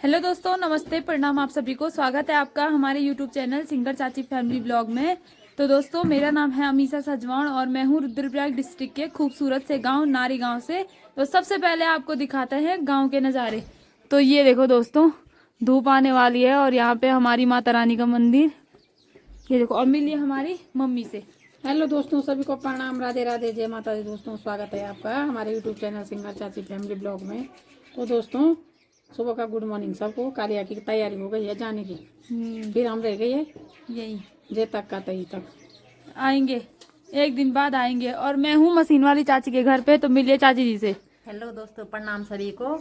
Hello दोस्तों, नमस्ते, प्रणाम आप सभी को। स्वागत है आपका हमारे यूट्यूब चैनल सिंगर चाची फैमिली ब्लॉग में। तो दोस्तों, मेरा नाम है अमीशा सजवाण और मैं हूँ रुद्रप्रयाग डिस्ट्रिक्ट के खूबसूरत से गांव नारी गांव से। तो सबसे पहले आपको दिखाते हैं गांव के नज़ारे। तो ये देखो दोस्तों, धूप आने वाली है और यहाँ पे हमारी माता रानी का मंदिर, ये देखो। और मिलिए हमारी मम्मी से। हेलो दोस्तों, सभी को प्रणाम, राधे राधे, जय माता दी। दोस्तों स्वागत है आपका हमारे यूट्यूब चैनल सिंगर चाची फैमिली ब्लॉग में। तो दोस्तों, सुबह का गुड मॉर्निंग सबको। कालिया की तैयारी हो गई है जाने की, फिर हम रह गई है यही जे तक का तई तक आएंगे, एक दिन बाद आएंगे। और मैं हूँ मशीन वाली चाची के घर पे, तो मिलिए चाची जी से। हेलो दोस्तों, प्रणाम सभी को।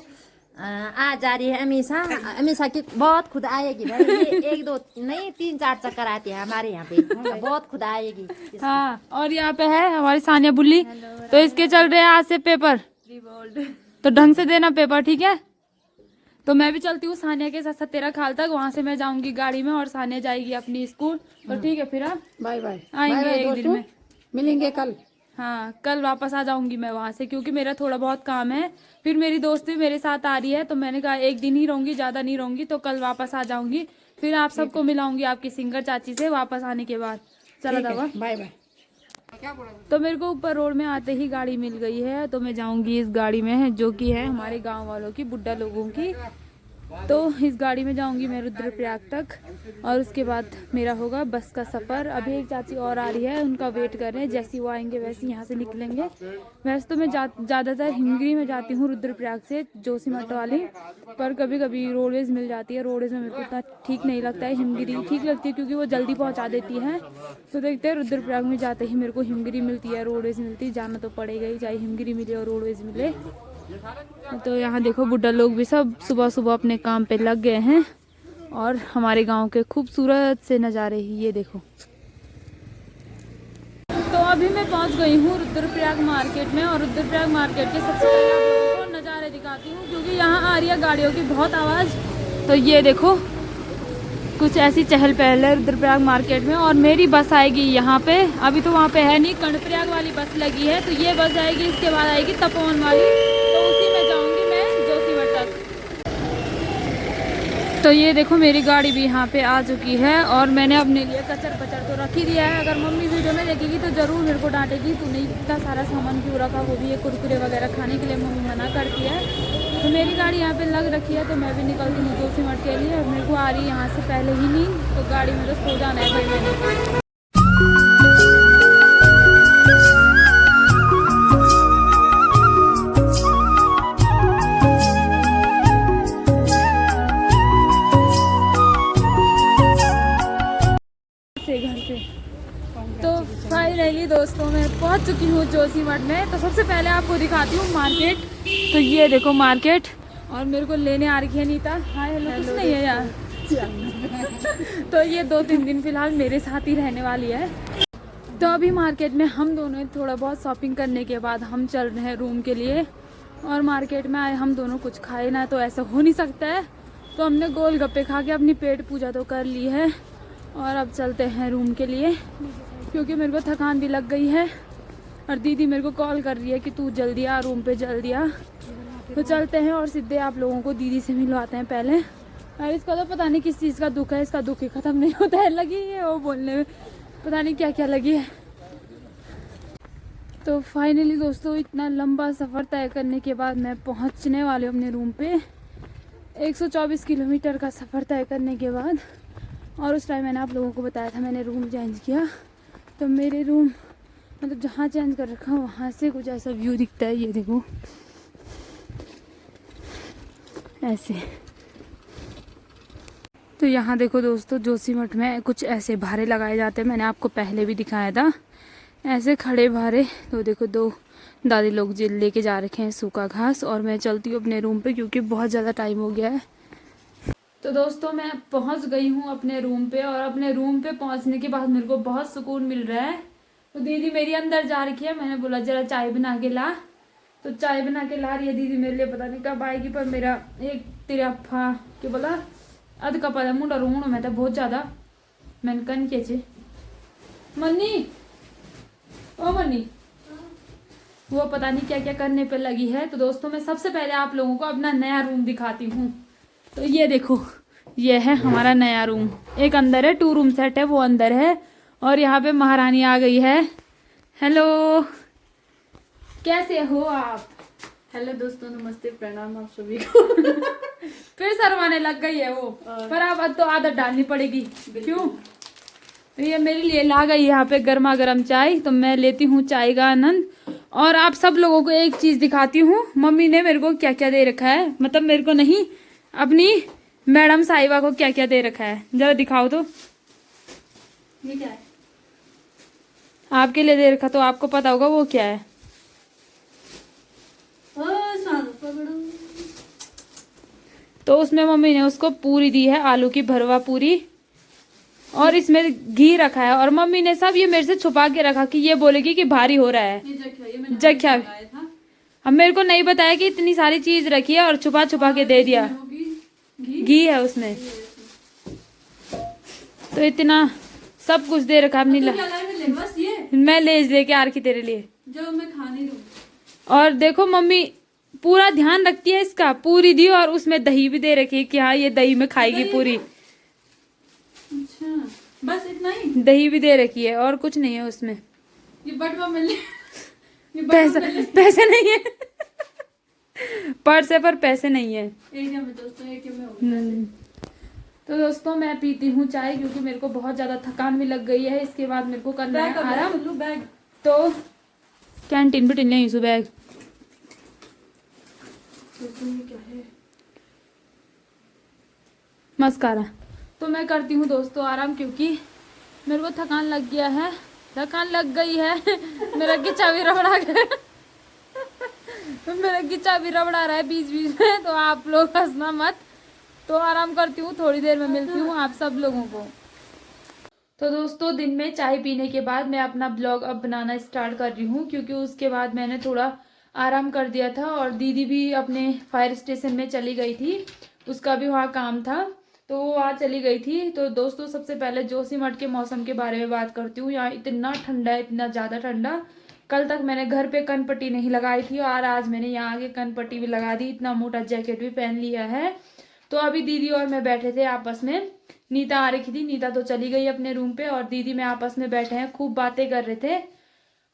आज जा रही है अमीशा। अमीशा की बहुत खुद आएगी भाई, ये एक दो नहीं 3-4 चक्कर आती है हमारे यहाँ पे, बहुत खुद आएगी। हाँ, और यहाँ पे है हमारी सानिया बुल्ली। तो इसके चल रहे हैं आज से पेपर, तो ढंग से देना पेपर, ठीक है। तो मैं भी चलती हूँ सानिया के साथ 17 खाल तक, वहाँ से मैं जाऊंगी गाड़ी में और सानिया जाएगी अपनी स्कूल। तो ठीक है, फिर आप बाय बाय आएंगे एक दिन में, मिलेंगे कल। हाँ, कल वापस आ जाऊंगी मैं वहाँ से, क्योंकि मेरा थोड़ा बहुत काम है। फिर मेरी दोस्त भी मेरे साथ आ रही है, तो मैंने कहा एक दिन ही रहूंगी, ज़्यादा नहीं रहूंगी। तो कल वापस आ जाऊंगी, फिर आप सबको मिलाऊंगी आपकी सिंगर चाची से वापस आने के बाद। चला दवा, बाय बाय। तो मेरे को ऊपर रोड में आते ही गाड़ी मिल गई है, तो मैं जाऊंगी इस गाड़ी में, जो कि है हमारे गांव वालों की, बुड्ढा लोगों की। तो इस गाड़ी में जाऊंगी मैं रुद्रप्रयाग तक, और उसके बाद मेरा होगा बस का सफ़र। अभी एक चाची और आ रही है, उनका वेट कर रहे हैं। जैसे वो आएंगे वैसे यहाँ से निकलेंगे। वैसे तो मैं ज़्यादातर हिमगिरी में जाती हूँ रुद्रप्रयाग से, जोशीमठ वाली, पर कभी कभी रोडवेज मिल जाती है। रोडवेज में मेरे को इतना ठीक नहीं लगता है, हिमगिरी ठीक लगती है क्योंकि वो जल्दी पहुँचा देती है। तो देखते हैं, रुद्रप्रयाग में जाते ही मेरे को हिमगिरी मिलती है, रोडवेज मिलती है। जाना तो पड़ेगा ही, चाहे हिमगिरी मिले और रोडवेज मिले। तो यहाँ देखो, बुड्ढा लोग भी सब सुबह सुबह अपने काम पे लग गए हैं। और हमारे गांव के खूबसूरत से नज़ारे ही ये देखो। तो अभी मैं पहुंच गई हूँ रुद्रप्रयाग मार्केट में, और रुद्रप्रयाग मार्केट के सबसे पहले आप लोगों को नज़ारे दिखाती हूँ, क्योंकि यहाँ आ रही है गाड़ियों की बहुत आवाज़। तो ये देखो, कुछ ऐसी चहल पहल है रुद्रप्रयाग मार्केट में। और मेरी बस आएगी यहाँ पे, अभी तो वहाँ पे है नहीं, कर्णप्रयाग वाली बस लगी है। तो ये बस आएगी, इसके बाद आएगी तपोवन वाली, तो उसी में जाऊँगी मैं जोशीमठ तक। तो ये देखो, मेरी गाड़ी भी यहाँ पे आ चुकी है, और मैंने अपने लिए कचर पचर तो रख ही दिया है। अगर मम्मी वीडियो में देखेगी तो ज़रूर मेरे को डांटेगी, तूने इतना सारा सामान क्यों रखा, वो भी ये कुरकुरे वगैरह खाने के लिए मम्मी मना करती है। तो मेरी गाड़ी यहाँ पे लग रखी है, तो मैं भी निकलती हूँ जोशीमठ के लिए। और मेरे को आ रही है यहाँ से पहले ही नींद, तो गाड़ी में तो सो जाना है भाई मैंने। घर से तो फाइनली दोस्तों, मैं पहुंच चुकी हूँ जोशीमठ में। तो सबसे पहले आपको दिखाती हूँ मार्केट। तो ये देखो मार्केट, और मेरे को लेने आ रही है नीता। हाय हेलो, कुछ नहीं है यार। तो ये 2-3 दिन फिलहाल मेरे साथ ही रहने वाली है। तो अभी मार्केट में हम दोनों थोड़ा बहुत शॉपिंग करने के बाद हम चल रहे हैं रूम के लिए। और मार्केट में आए हम दोनों, कुछ खाए ना तो ऐसा हो नहीं सकता है। तो हमने गोलगप्पे खा के अपनी पेट पूजा तो कर ली है, और अब चलते हैं रूम के लिए, क्योंकि मेरे को थकान भी लग गई है। और दीदी मेरे को कॉल कर रही है कि तू जल्दी आ, रूम पे जल्दी आ। तो चलते हैं और सीधे आप लोगों को दीदी से मिलवाते हैं पहले। और इसका तो पता नहीं किस चीज़ का दुख है, इसका दुख ही ख़त्म नहीं होता है। लगी है वो बोलने में, पता नहीं क्या क्या लगी है। तो फाइनली दोस्तों, इतना लंबा सफ़र तय करने के बाद मैं पहुँचने वाली हूँ अपने रूम पे। 124 किलोमीटर का सफ़र तय करने के बाद। और उस टाइम मैंने आप लोगों को बताया था मैंने रूम चेंज किया। तो मेरे रूम मतलब जहाँ चेंज कर रखा वहाँ से कुछ ऐसा व्यू दिखता है, ये देखो ऐसे। तो यहाँ देखो दोस्तों, जोशीमठ में कुछ ऐसे भारे लगाए जाते हैं, मैंने आपको पहले भी दिखाया था, ऐसे खड़े भारे। तो देखो, 2 दादी लोग जिल लेके जा रखे हैं सूखा घास। और मैं चलती हूँ अपने रूम पे, क्योंकि बहुत ज़्यादा टाइम हो गया है। तो दोस्तों, मैं पहुंच गई हूं अपने रूम पे, और अपने रूम पे पहुंचने के बाद मेरे को बहुत सुकून मिल रहा है। तो दीदी मेरी अंदर जा रखी है, मैंने बोला जरा चाय बना के ला। तो चाय बना के ला रही है दीदी मेरे लिए, पता नहीं कब आएगी। पर मेरा एक तिरफा क्या बोला, अध कप मुंडा रोण में था बहुत ज़्यादा। मैंने कन के मन्नी, ओ मन्नी, वो पता नहीं क्या क्या करने पे लगी है। तो दोस्तों, मैं सबसे पहले आप लोगों को अपना नया रूम दिखाती हूँ। तो ये देखो, ये है हमारा नया रूम। एक अंदर है, 2 रूम सेट है, वो अंदर है। और यहाँ पे महारानी आ गई है। हेलो, कैसे हो आप? हेलो दोस्तों, नमस्ते, प्रणाम आप सभी को। फिर शर्माने लग गई है वो, पर अब तो आदत डालनी पड़ेगी। क्यों? तो ये मेरे लिए ला गई यहाँ पे गर्मा गर्म चाय, तो मैं लेती हूँ चाय का आनंद। और आप सब लोगों को एक चीज दिखाती हूँ, मम्मी ने मेरे को क्या क्या दे रखा है, मतलब मेरे को नहीं, अपनी मैडम साहिबा को क्या क्या दे रखा है, जरा दिखाओ तो। ये क्या है? आपके लिए दे रखा, तो आपको पता होगा वो क्या है। तो उसमें मम्मी ने उसको पूरी दी है, आलू की भरवा पूरी, और इसमें घी रखा है। और मम्मी ने सब ये मेरे से छुपा के रखा कि ये बोलेगी कि भारी हो रहा है। जख्या अब मेरे को नहीं बताया कि इतनी सारी चीज रखी है, और छुपा छुपा के दे दिया। घी है उसमें, तो इतना सब कुछ दे रखा अपनी बस ये मैं लेज लेके आ रखी तेरे लिए, जो मैं खा नहीं दूँ। और देखो मम्मी पूरा ध्यान रखती है इसका, पूरी दी, और उसमें दही भी दे रखी है कि हाँ ये दही में खाएगी पूरी। अच्छा, बस इतना ही? दही भी दे रखी है, और कुछ नहीं है उसमें। ये बटवा मिले, पैसे नहीं है। पर्स है पर पैसे नहीं है। दोस्तों एक में हो गया। तो दोस्तों मैं पीती हूँ चाय, क्योंकि मेरे को बहुत ज्यादा थकान भी लग गई है। इसके बाद मेरे को करना है आराम। बैग तो कैंटीन भी टिलने इस बैग क्या है? मस्कारा। तो मैं करती हूँ दोस्तों आराम, क्योंकि मेरे को थकान लग गया है, थकान लग गई है। मेरा गिच्चा भी रबड़ा गया। मेरा गिच्चा भी रबड़ा रहा है बीच बीच में, तो आप लोग हंसना मत। तो आराम करती हूँ, थोड़ी देर में मिलती हूँ आप सब लोगों को। तो दोस्तों दिन में चाय पीने के बाद मैं अपना ब्लॉग अब बनाना स्टार्ट कर रही हूँ, क्योंकि उसके बाद मैंने थोड़ा आराम कर दिया था, और दीदी भी अपने फायर स्टेशन में चली गई थी, उसका भी वहाँ काम था, तो वो वहाँ चली गई थी। तो दोस्तों सबसे पहले जोशीमठ के मौसम के बारे में बात करती हूँ। यहाँ इतना ठंडा है, इतना ज़्यादा ठंडा। कल तक मैंने घर पे कनपट्टी नहीं लगाई थी, और आज मैंने यहाँ आके कनपट्टी भी लगा दी, इतना मोटा जैकेट भी पहन लिया है। तो अभी दीदी और मैं बैठे थे आपस में, नीता आ रखी थी, नीता तो चली गई अपने रूम पे, और दीदी में आपस में बैठे हैं, खूब बातें कर रहे थे।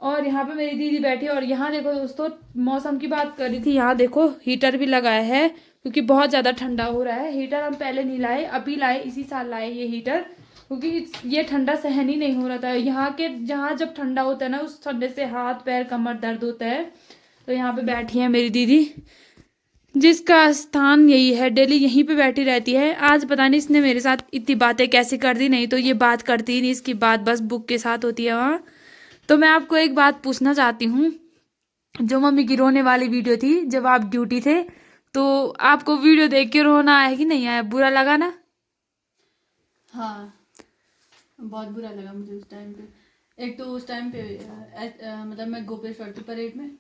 और यहाँ पे मेरी दीदी बैठी, और यहाँ देखो दोस्तों मौसम की बात कर रही थी, यहाँ देखो हीटर भी लगाया है, क्योंकि बहुत ज़्यादा ठंडा हो रहा है। हीटर हम पहले नहीं लाए, अभी लाए, इसी साल लाए ये हीटर, क्योंकि ये ठंडा सहन ही नहीं हो रहा था। यहाँ के जहाँ जब ठंडा होता है ना, उस ठंडे से हाथ पैर कमर दर्द होता है। तो यहाँ पे बैठी है मेरी दीदी, जिसका स्थान यही है, डेली यहीं पे बैठी रहती है। आज पता नहीं इसने मेरे साथ इतनी बातें कैसे कर दी, नहीं तो ये बात करती ही नहीं, इसकी बात बस बुक के साथ होती है वहाँ। तो मैं आपको एक बात पूछना चाहती हूँ, जो मम्मी की रोने वाली वीडियो थी जब आप ड्यूटी थे, तो आपको वीडियो देख के रोना आया कि नहीं आया, बुरा लगा ना? हाँ, बहुत बुरा लगा मुझे उस टाइम पे। एक तो उस टाइम पे मतलब मैं गोपेश्वर थी परेड में,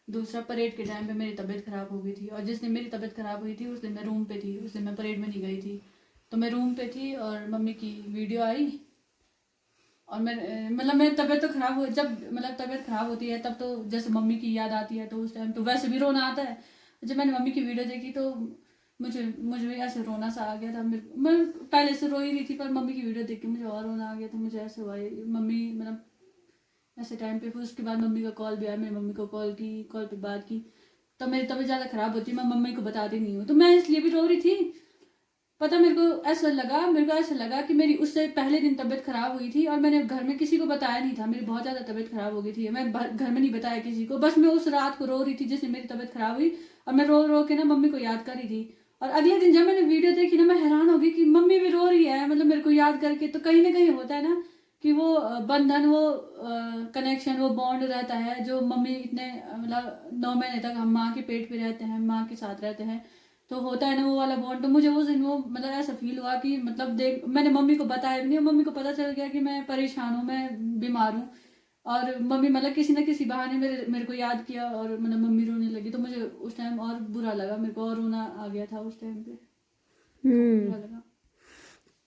दूसरा परेड के टाइम पे मेरी तबीयत ख़राब हो गई थी, और जिस दिन मेरी तबीयत ख़राब हुई थी उस दिन मैं रूम पे थी, उस दिन मैं परेड में नहीं गई थी। तो मैं रूम पे थी और मम्मी की वीडियो आई, और मैं मतलब मेरी तबीयत तो ख़राब हो, जब मतलब तबीयत ख़राब होती है तब तो जैसे मम्मी की याद आती है, तो उस टाइम तो वैसे भी रोना आता है। जब मैंने मम्मी की वीडियो देखी तो मुझे भी ऐसे रोना सा आ गया था। मैं पहले से रो ही रही थी, पर मम्मी की वीडियो देख के मुझे और रोना आ गया, तो मुझे ऐसे हुआ मम्मी मतलब ऐसे टाइम पे। फिर उसके बाद मम्मी का कॉल भी आया, मैंने मम्मी को कॉल पे बात की, तब मेरी तबीयत ज़्यादा ख़राब होती है, मैं मम्मी को बताती नहीं हूँ, तो मैं इसलिए भी रो रही थी। पता मेरे को ऐसा लगा कि मेरी उससे पहले दिन तबीयत ख़राब हुई थी, और मैंने घर में किसी को बताया नहीं था, मेरी बहुत ज़्यादा तबीयत ख़राब हो गई थी, मैं घर में नहीं बताया किसी को, बस मैं उस रात को रो रही थी जिससे मेरी तबीयत ख़राब हुई, और मैं रो रो के ना मम्मी को याद कर रही थी। और अगले दिन जब मैंने वीडियो देखी ना, मैं हैरान हो गई कि मम्मी भी रो रही है, मतलब मेरे को याद करके। तो कहीं ना कहीं होता है ना कि वो बंधन, वो कनेक्शन, वो बॉन्ड रहता है, जो मम्मी इतने मतलब 9 महीने तक हम माँ के पेट पे रहते हैं, माँ के साथ रहते हैं, तो होता है ना वो वाला बॉन्ड। तो मुझे उस दिन वो मतलब ऐसा फील हुआ कि मतलब देख, मैंने मम्मी को बताया भी नहीं, मम्मी को पता चल गया कि मैं परेशान हूँ, मैं बीमार हूँ, और मम्मी मतलब किसी ना किसी बहाने मेरे को याद किया, और मतलब मम्मी रोने लगी, तो मुझे उस टाइम और बुरा लगा, मेरे को और रोना आ गया था उस टाइम पे, बुरा लगा।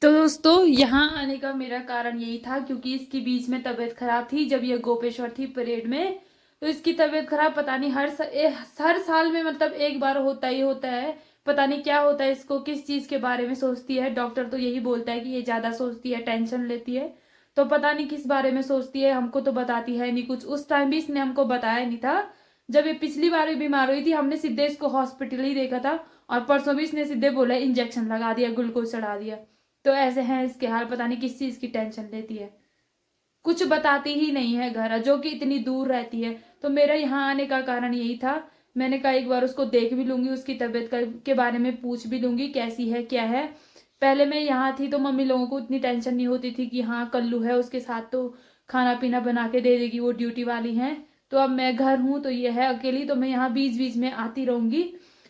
तो दोस्तों यहाँ आने का मेरा कारण यही था, क्योंकि इसके बीच में तबीयत खराब थी जब ये गोपेश्वर थी परेड में। तो इसकी तबीयत खराब पता नहीं हर साल में मतलब एक बार होता ही होता है, पता नहीं क्या होता है इसको, किस चीज़ के बारे में सोचती है। डॉक्टर तो यही बोलता है कि ये ज़्यादा सोचती है, टेंशन लेती है, तो पता नहीं किस बारे में सोचती है, हमको तो बताती है नहीं कुछ। उस टाइम भी इसने हमको बताया नहीं था। जब ये पिछली बार भी बीमार हुई थी हमने सीधे इसको हॉस्पिटल ही देखा था, और परसों भी इसने सीधे बोला इंजेक्शन लगा दिया, ग्लूकोज चढ़ा दिया। तो ऐसे हैं इसके हाल, पता नहीं किस चीज़ की टेंशन लेती है, कुछ बताती ही नहीं है घर, जो कि इतनी दूर रहती है। तो मेरा यहाँ आने का कारण यही था, मैंने कहा एक बार उसको देख भी लूंगी, उसकी तबीयत के बारे में पूछ भी लूंगी कैसी है क्या है। पहले मैं यहाँ थी तो मम्मी लोगों को इतनी टेंशन नहीं होती थी कि हाँ कल्लू है उसके साथ तो खाना पीना बना के दे देगी, वो ड्यूटी वाली हैं। तो अब मैं घर हूँ तो ये है अकेली, तो मैं यहाँ बीच बीच में आती रहूंगी।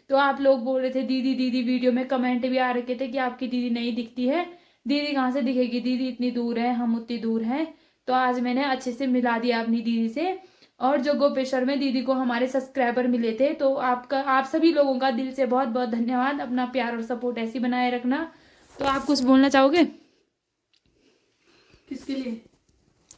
तो आप लोग बोल रहे थे दीदी दीदी, वीडियो में कमेंट भी आ रखे थे कि आपकी दीदी नहीं दिखती है। दीदी कहाँ से दिखेगी, दीदी इतनी दूर है, हम उतनी दूर हैं। तो आज मैंने अच्छे से मिला दिया अपनी दीदी से। और जो गोपेश्वर में दीदी को हमारे सब्सक्राइबर मिले थे, तो आप सभी लोगों का दिल से बहुत बहुत धन्यवाद। अपना प्यार और सपोर्ट ऐसे बनाए रखना। तो आप कुछ बोलना चाहोगे? किसके लिए?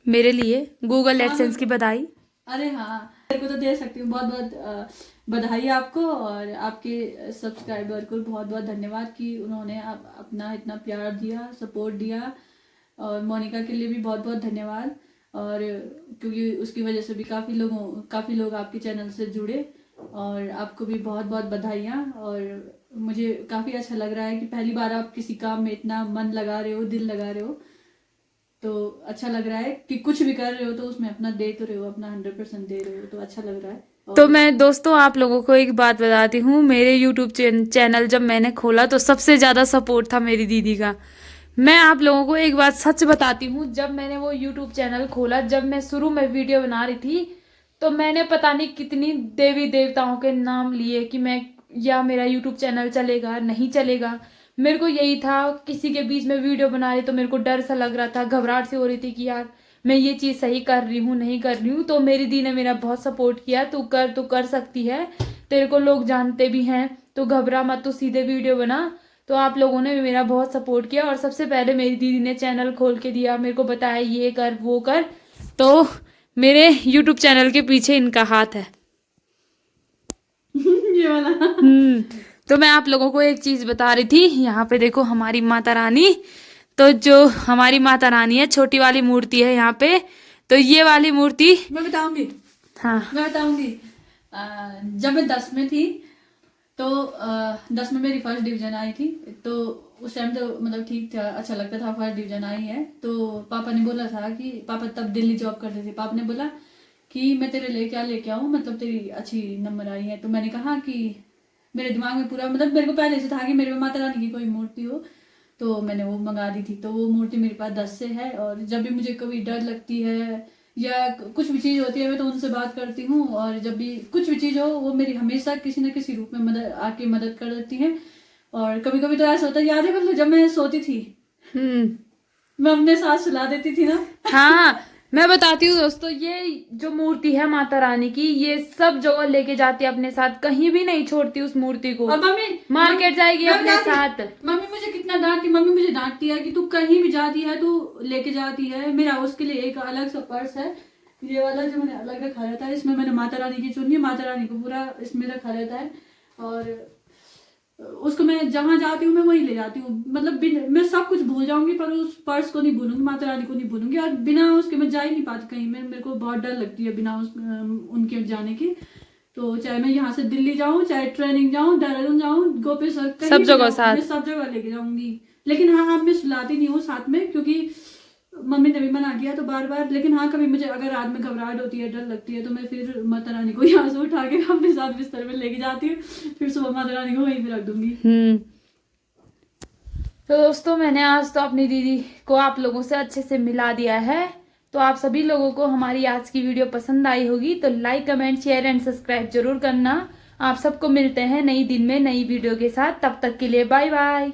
मेरे लिए गूगल एडसेंस की बधाई। अरे हाँ, मेरे को तो दे सकती हूँ। बहुत बहुत बधाई आपको, और आपके सब्सक्राइबर को बहुत बहुत धन्यवाद कि उन्होंने अपना इतना प्यार दिया, सपोर्ट दिया। और मोनिका के लिए भी बहुत बहुत धन्यवाद, और क्योंकि उसकी वजह से भी काफ़ी लोग आपके चैनल से जुड़े, और आपको भी बहुत बहुत बधाइयाँ। और मुझे काफ़ी अच्छा लग रहा है कि पहली बार आप किसी काम में इतना मन लगा रहे हो, दिल लगा रहे हो, तो अच्छा लग रहा है कि कुछ भी कर रहे हो तो उसमें अपना दे तो रहे हो, अपना 100% दे रहे हो, तो अच्छा लग रहा है। तो मैं दोस्तों आप लोगों को एक बात बताती हूँ, मेरे यूट्यूब चैनल जब मैंने खोला तो सबसे ज़्यादा सपोर्ट था मेरी दीदी का। मैं आप लोगों को एक बात सच बताती हूँ, जब मैंने वो यूट्यूब चैनल खोला, जब मैं शुरू में वीडियो बना रही थी, तो मैंने पता नहीं कितनी देवी देवताओं के नाम लिए कि मेरा यूट्यूब चैनल चलेगा नहीं चलेगा। मेरे को यही था, किसी के बीच में वीडियो बना रही तो मेरे को डर सा लग रहा था, घबराहट सी हो रही थी कि यार मैं ये चीज़ सही कर रही हूँ नहीं कर रही हूँ। तो मेरी दी ने मेरा बहुत सपोर्ट किया, तू कर सकती है, तेरे को लोग जानते भी हैं, तो घबरा मत, तू सीधे वीडियो बना। तो आप लोगों ने भी मेरा बहुत सपोर्ट किया, और सबसे पहले मेरी दीदी ने चैनल खोल के दिया, मेरे को बताया ये कर वो कर। तो मेरे यूट्यूब चैनल के पीछे इनका हाथ है। ये वाला। तो मैं आप लोगों को एक चीज़ बता रही थी, यहाँ पे देखो हमारी माता रानी। तो जो हमारी माता रानी है, छोटी वाली मूर्ति है यहाँ पे, तो ये वाली मूर्ति मैं बताऊंगी। हाँ मैं बताऊंगी। जब मैं 10 में थी तो 10 में मेरी फर्स्ट डिवीजन आई थी, तो उस टाइम तो मतलब ठीक था, अच्छा लगता था, फर्स्ट डिवीजन आई है। तो पापा ने बोला था कि पापा तब दिल्ली जॉब करते थे, पापा ने बोला कि मैं तेरे लिए क्या लेके आऊँ, मतलब तेरी अच्छी नंबर आई है। तो मैंने कहा कि मेरे दिमाग में पूरा मतलब मेरे को पहले से था कि मेरे माता रानी की कोई मूर्ति हो, तो मैंने वो मंगा दी थी। तो वो मूर्ति मेरे पास 10 से है, और जब भी मुझे कभी डर लगती है या कुछ भी चीज़ होती है मैं तो उनसे बात करती हूँ, और जब भी कुछ भी चीज़ हो वो मेरी हमेशा किसी न किसी रूप में मदद कर देती हैं। और कभी कभी तो ऐसा होता है, याद है कल जब मैं सोती थी मैं अपने साथ सुला देती थी ना। हाँ मैं बताती हूँ दोस्तों, ये जो मूर्ति है माता रानी की, ये सब जगह लेके जाती है अपने साथ, कहीं भी नहीं छोड़ती उस मूर्ति को। और मम्मी मार्केट जाएगी अपने साथ। मम्मी मुझे कितना डांटती, मम्मी मुझे डांटती है कि तू कहीं भी जाती है तू लेके जाती है। मेरा उसके लिए एक अलग सा पर्स है, ये वाला जो मैंने अलग रखा रहता है, इसमें मैंने माता रानी की चुन्नी, माता रानी को पूरा इसमें रखा रहता है, और उसको मैं जहाँ जाती हूँ मैं वहीं ले जाती हूँ। मतलब मैं सब कुछ भूल जाऊंगी पर उस पर्स को नहीं भूलूंगी, माता रानी को नहीं भूलूंगी, और बिना उसके मैं जा ही नहीं पाती कहीं। मेरे को बहुत डर लगती है बिना उनके जाने की। तो चाहे मैं यहाँ से दिल्ली जाऊँ, चाहे ट्रेनिंग जाऊँ, देहरादून जाऊँ, गोपेश्वर, सब जगह साथ, मैं सब जगह लेके जाऊंगी। लेकिन हाँ मैं सुलाती नहीं हूँ साथ में, क्योंकि मम्मी ने भी मना किया तो बार बार। लेकिन हाँ कभी मुझे अगर रात में घबराहट होती है, डर लगती है, तो मैं फिर माता रानी को यहाँ से उठा के अपने साथ बिस्तर में लेके जाती हूँ, फिर सुबह माता रानी को वहीं पे रख दूंगी। तो दोस्तों मैंने आज तो अपनी दीदी को आप लोगों से अच्छे से मिला दिया है। तो आप सभी लोगों को हमारी आज की वीडियो पसंद आई होगी, तो like comment share and subscribe जरूर करना। आप सबको मिलते हैं नई दिन में नई वीडियो के साथ, तब तक के लिए बाय बाय।